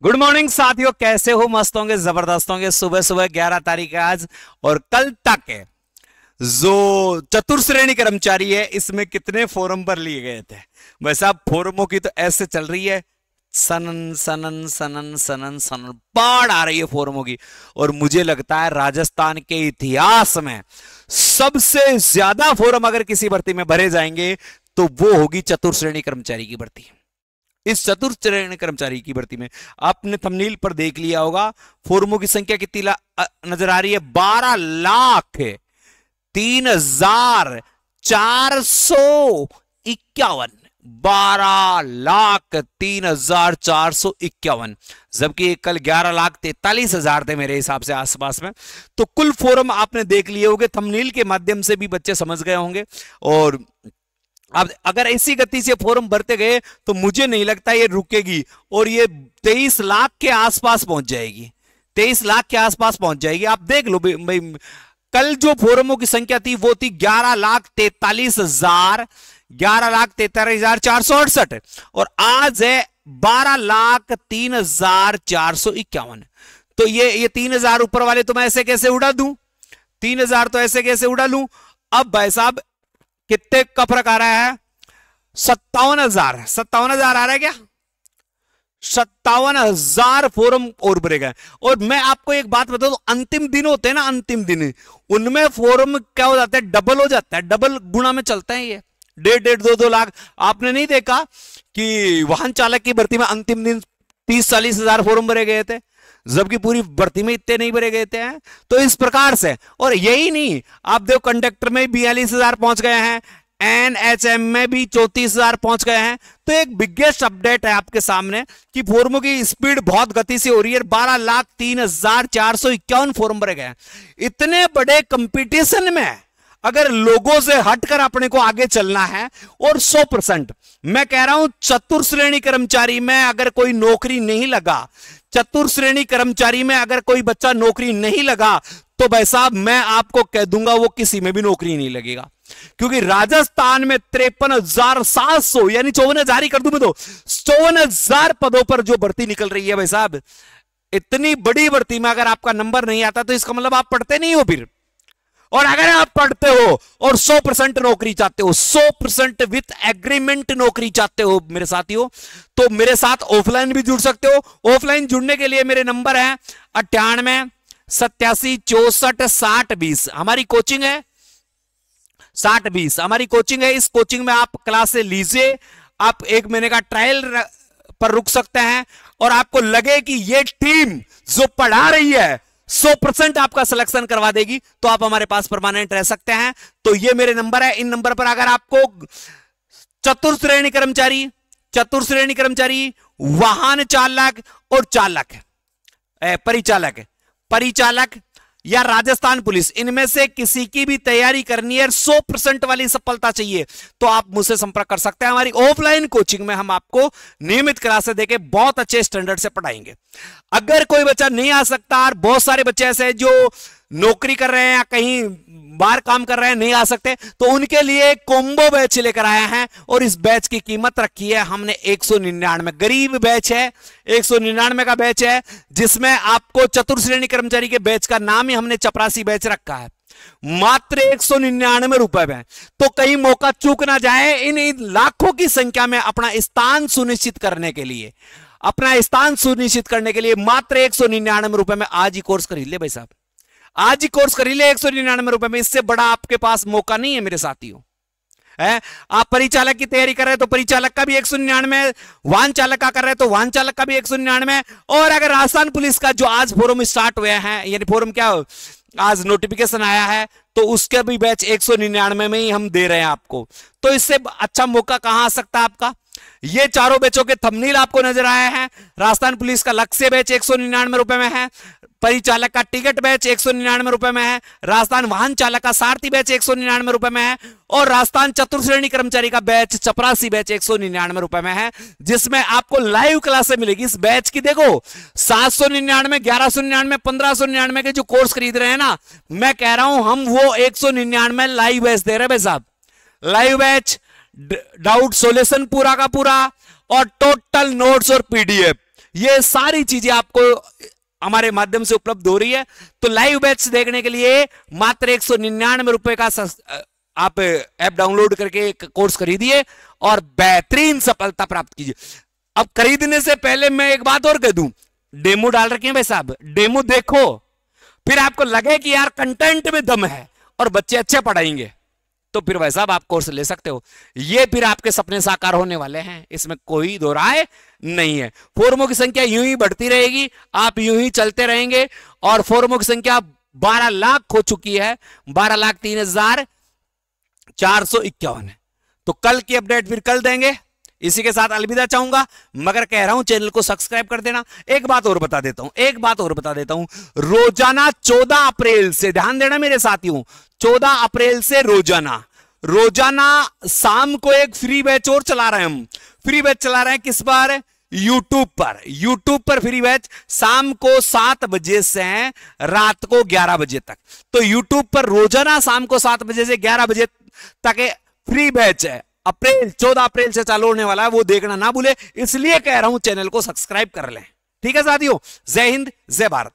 Good morning साथियों, कैसे हो? मस्त होंगे, जबरदस्त होंगे। सुबह सुबह 11 तारीख है आज, और कल तक है जो चतुर्श्रेणी कर्मचारी है इसमें कितने फोरम पर लिए गए थे। वैसे अब फोरमों की तो ऐसे चल रही है, सनन सनन सनन सनन सनन बाढ़ आ रही है फोरमों की। और मुझे लगता है राजस्थान के इतिहास में सबसे ज्यादा फोरम अगर किसी भर्ती में भरे जाएंगे तो वो होगी चतुर्श्रेणी कर्मचारी की भर्ती। इस चतुर्श्रेणी कर्मचारी की भर्ती में आपने थंबनेल पर देख लिया होगा, फोरमों की संख्या कितनी नजर आ रही है? 12,03,451। 12,03,451, जबकि कल 11,43,000 थे मेरे हिसाब से आसपास में। तो कुल फोरम आपने देख लिए होंगे, थंबनेल के माध्यम से भी बच्चे समझ गए होंगे। और अब अगर ऐसी गति से फॉर्म भरते गए तो मुझे नहीं लगता ये रुकेगी, और ये 23 लाख के आसपास पहुंच जाएगी। 23 लाख के आसपास पहुंच जाएगी। आप देख लो भाई, कल जो फोरमों की संख्या थी वो थी 11,43,468, और आज है 12,03,451। तो ये 3,000 ऊपर वाले तो मैं ऐसे कैसे उड़ा दूं? 3,000 तो ऐसे कैसे उड़ा लूं? अब भाई साहब कितने का फर्क आ रहा है? 57,000 आ रहा है क्या? 57,000 फोरम और भरे गए। और मैं आपको एक बात बता दूं, अंतिम दिन होते हैं ना, अंतिम दिन उनमें फोरम क्या हो जाता है? डबल हो जाता है, डबल गुना में चलता है ये। 1.5 2 लाख। आपने नहीं देखा कि वाहन चालक की भर्ती में अंतिम दिन 30-40,000 फोरम भरे गए थे, जबकि पूरी भर्ती में इतने नहीं भरे गए थे। तो इस प्रकार से, और यही नहीं, आप देखो कंडक्टर में 42,000 पहुंच गए हैं, एनएचएम में भी 34,000 पहुंच गए हैं। तो एक बिगेस्ट अपडेट है आपके सामने कि फोरमों की स्पीड बहुत गति से हो रही है। 12,03,451 फोरम भरे गए। इतने बड़े कंपटीशन में अगर लोगों से हटकर अपने को आगे चलना है, और 100% मैं कह रहा हूं चतुर्श्रेणी कर्मचारी में अगर कोई नौकरी नहीं लगा, चतुर्श्रेणी कर्मचारी में अगर कोई बच्चा नौकरी नहीं लगा, तो भाई साहब मैं आपको कह दूंगा वो किसी में भी नौकरी नहीं लगेगा। क्योंकि राजस्थान में 53,700 यानी 54,000 ही कर दूं मैं तो, 54,000 पदों पर जो भर्ती निकल रही है भाई साहब। इतनी बड़ी भर्ती में अगर आपका नंबर नहीं आता तो इसका मतलब आप पढ़ते नहीं हो फिर। और अगर आप पढ़ते हो और 100% नौकरी चाहते हो, 100% विथ एग्रीमेंट नौकरी चाहते हो मेरे साथियों, तो मेरे साथ ऑफलाइन भी जुड़ सकते हो। ऑफलाइन जुड़ने के लिए मेरे नंबर है 98-87-64-60-20। हमारी कोचिंग है 60-20, हमारी कोचिंग है। इस कोचिंग में आप क्लास से लीजिए, आप 1 महीने का ट्रायल पर रुक सकते हैं, और आपको लगे कि ये टीम जो पढ़ा रही है 100% आपका सिलेक्शन करवा देगी, तो आप हमारे पास परमानेंट रह सकते हैं। तो ये मेरे नंबर है। इन नंबर पर अगर आपको चतुर्श्रेणी कर्मचारी, वाहन चालक और चालक, परिचालक या राजस्थान पुलिस, इनमें से किसी की भी तैयारी करनी है, 100% वाली सफलता चाहिए, तो आप मुझसे संपर्क कर सकते हैं। हमारी ऑफलाइन कोचिंग में हम आपको नियमित क्लासें देके बहुत अच्छे स्टैंडर्ड से पढ़ाएंगे। अगर कोई बच्चा नहीं आ सकता, और बहुत सारे बच्चे ऐसे हैं जो नौकरी कर रहे हैं या कहीं बाहर काम कर रहे हैं, नहीं आ सकते, तो उनके लिए कॉम्बो बैच लेकर आया है। और इस बैच की कीमत रखी है हमने 199। गरीब बैच है, 199 का बैच है, जिसमें आपको चतुर्श्रेणी कर्मचारी के बैच का नाम ही हमने चपरासी बैच रखा है, मात्र 199 रुपए में। तो कहीं मौका चूक ना जाए। इन लाखों की संख्या में अपना स्थान सुनिश्चित करने के लिए, मात्र 199 रुपए में आज ही कोर्स खरीद ले भाई साहब, आज ही कोर्स खरीद ले 199 रुपए में। इससे बड़ा आपके पास मौका नहीं है मेरे साथियों। आप परिचालक की तैयारी कर रहे हैं तो परिचालक का भी 199, वाहन चालक का कर रहे हैं तो वाहन चालक का भी 199, और अगर राजस्थान पुलिस का जो आज फोरम स्टार्ट हुए हैं, यानी फोरम क्या आज नोटिफिकेशन आया है, तो उसके भी बैच 199 में ही हम दे रहे हैं आपको। तो इससे अच्छा मौका कहां आ सकता है आपका? ये चारों बैचों के थंबनेल आपको नजर आए हैं। राजस्थान पुलिस का लक्ष्य बैच 199 रुपए में है, परिचालक का टिकट बैच 199 रुपए में है, राजस्थान वाहन चालक का सारथी बैच 199 रुपए में है, और राजस्थान चतुर्श्रेणी कर्मचारी का बैच चपरासी बैच 199 रुपए में है, जिसमें आपको लाइव क्लासें मिलेगी। इस बैच की देखो 799, 1199, 1599 के जो कोर्स खरीद रहे हैं ना, मैं कह रहा हूं हम वो 199 लाइव बैच दे रहे हैं भाई साहब। लाइव बैच, डाउट सोल्यूशन पूरा का पूरा, और टोटल नोट्स और पीडीएफ, ये सारी चीजें आपको हमारे माध्यम से उपलब्ध हो रही है। तो लाइव बैच देखने के लिए मात्र 199 रुपए का आप ऐप डाउनलोड करके कोर्स खरीदिए और बेहतरीन सफलता प्राप्त कीजिए। अब खरीदने से पहले मैं एक बात और कह दूं, डेमो डाल रखे हैं भाई साहब, डेमो देखो, फिर आपको लगे कि यार कंटेंट में दम है और बच्चे अच्छे पढ़ाएंगे, तो फिर भाई साहब आप कोर्स ले सकते हो। ये फिर आपके सपने साकार होने वाले हैं, इसमें कोई दो राय नहीं है। फोरमों की संख्या यूं ही बढ़ती रहेगी, आप यूं ही चलते रहेंगे और फोरमों की संख्या 12 लाख हो चुकी है, 12,03,451 है। तो कल की अपडेट फिर कल देंगे। इसी के साथ अलविदा चाहूंगा, मगर कह रहा हूं चैनल को सब्सक्राइब कर देना। एक बात और बता देता हूं, रोजाना 14 अप्रैल से, ध्यान देना मेरे साथियों, 14 अप्रैल से रोजाना शाम को एक फ्री बैच और चला रहे हैं हम। फ्री बैच चला रहे हैं किस पर? यूट्यूब पर फ्री बैच शाम को 7 बजे से रात को 11 बजे तक। तो यूट्यूब पर रोजाना शाम को 7 बजे से 11 बजे तक फ्री बैच है। 14 अप्रैल से चालू होने वाला है, वो देखना ना भूले। इसलिए कह रहा हूं चैनल को सब्सक्राइब कर लें। ठीक है साथियों, जय हिंद, जय भारत।